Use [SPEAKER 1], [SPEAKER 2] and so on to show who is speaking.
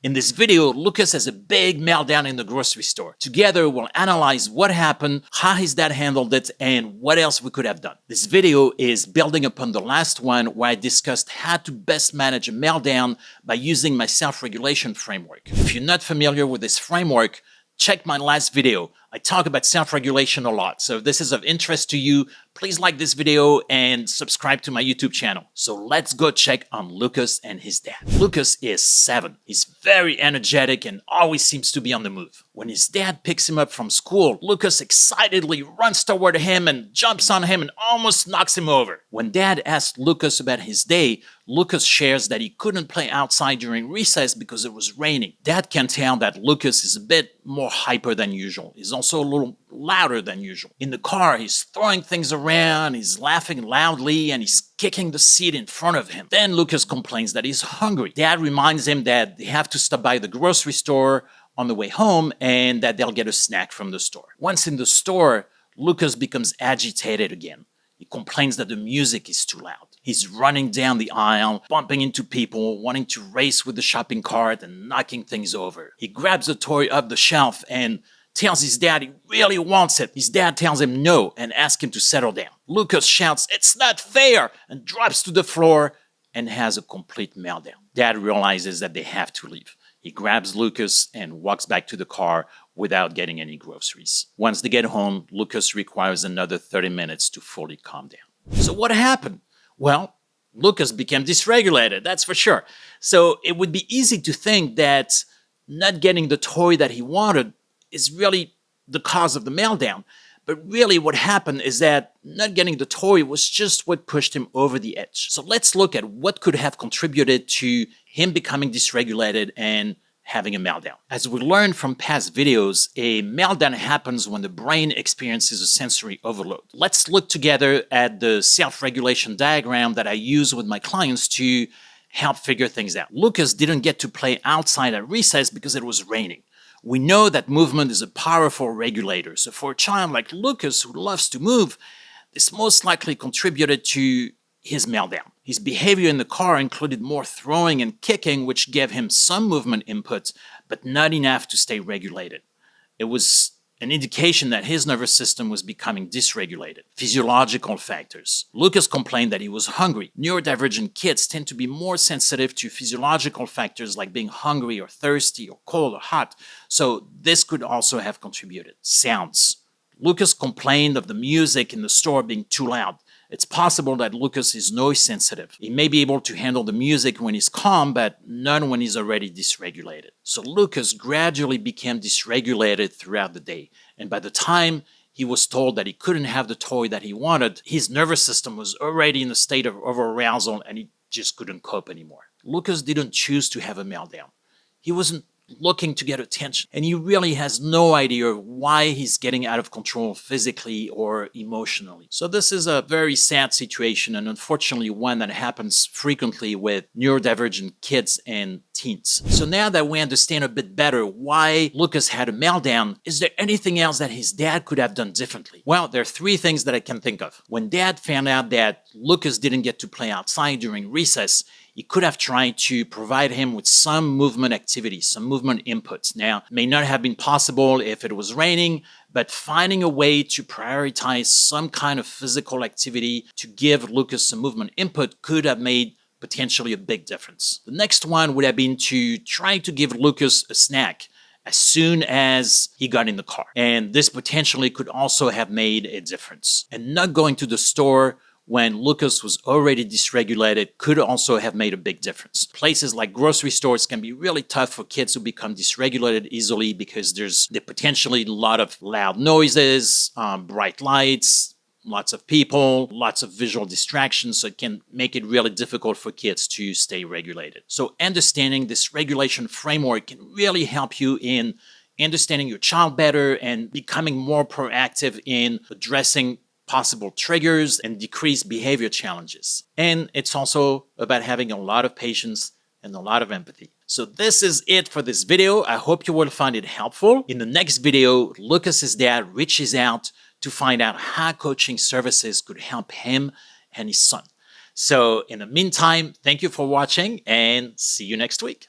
[SPEAKER 1] In this video, Lucas has a big meltdown in the grocery store. Together, we'll analyze what happened, how his dad handled it, and what else we could have done. This video is building upon the last one where I discussed how to best manage a meltdown by using my self-regulation framework. If you're not familiar with this framework, check my last video. I talk about self-regulation a lot, so if this is of interest to you, please like this video and subscribe to my YouTube channel. So let's go check on Lucas and his dad. Lucas is 7. He's very energetic and always seems to be on the move. When his dad picks him up from school, Lucas excitedly runs toward him and jumps on him and almost knocks him over. When Dad asks Lucas about his day, Lucas shares that he couldn't play outside during recess because it was raining. Dad can tell that Lucas is a bit more hyper than usual. He's also a little louder than usual. In the car, he's throwing things around, he's laughing loudly, and he's kicking the seat in front of him. Then Lucas complains that he's hungry. Dad reminds him that they have to stop by the grocery store on the way home and that they'll get a snack from the store. Once in the store, Lucas becomes agitated again. He complains that the music is too loud. He's running down the aisle, bumping into people, wanting to race with the shopping cart and knocking things over. He grabs a toy off the shelf and tells his dad he really wants it. His dad tells him no and asks him to settle down. Lucas shouts, "It's not fair!" and drops to the floor and has a complete meltdown. Dad realizes that they have to leave. He grabs Lucas and walks back to the car without getting any groceries. Once they get home, Lucas requires another 30 minutes to fully calm down. So what happened? Well, Lucas became dysregulated, that's for sure. So it would be easy to think that not getting the toy that he wanted is really the cause of the meltdown. But really what happened is that not getting the toy was just what pushed him over the edge. So let's look at what could have contributed to him becoming dysregulated and having a meltdown. As we learned from past videos, a meltdown happens when the brain experiences a sensory overload. Let's look together at the self-regulation diagram that I use with my clients to help figure things out. Lucas didn't get to play outside at recess because it was raining. We know that movement is a powerful regulator, so for a child like Lucas who loves to move, this most likely contributed to his meltdown. His behavior in the car included more throwing and kicking, which gave him some movement input, but not enough to stay regulated. It was an indication that his nervous system was becoming dysregulated. Physiological factors. Lucas complained that he was hungry. Neurodivergent kids tend to be more sensitive to physiological factors like being hungry or thirsty or cold or hot, so this could also have contributed. Sounds. Lucas complained of the music in the store being too loud. It's possible that Lucas is noise sensitive. He may be able to handle the music when he's calm, but not when he's already dysregulated. So Lucas gradually became dysregulated throughout the day. And by the time he was told that he couldn't have the toy that he wanted, his nervous system was already in a state of overarousal and he just couldn't cope anymore. Lucas didn't choose to have a meltdown. He wasn't looking to get attention, and he really has no idea why he's getting out of control physically or emotionally. So this is a very sad situation, and unfortunately one that happens frequently with neurodivergent kids and teens. So now that we understand a bit better why Lucas had a meltdown, is there anything else that his dad could have done differently? Well, there are 3 things that I can think of. When Dad found out that Lucas didn't get to play outside during recess, he could have tried to provide him with some movement activity, some movement inputs. Now, it may not have been possible if it was raining, but finding a way to prioritize some kind of physical activity to give Lucas some movement input could have made potentially a big difference. The next one would have been to try to give Lucas a snack as soon as he got in the car. And this potentially could also have made a difference. And not going to the store when Lucas was already dysregulated could also have made a big difference. Places like grocery stores can be really tough for kids who become dysregulated easily because there's potentially a lot of loud noises, bright lights, lots of people, lots of visual distractions, so it can make it really difficult for kids to stay regulated. So understanding this regulation framework can really help you in understanding your child better and becoming more proactive in addressing possible triggers and decrease behavior challenges. And it's also about having a lot of patience and a lot of empathy. So this is it for this video. I hope you will find it helpful. In the next video, Lucas's dad reaches out to find out how coaching services could help him and his son. So in the meantime, thank you for watching and see you next week.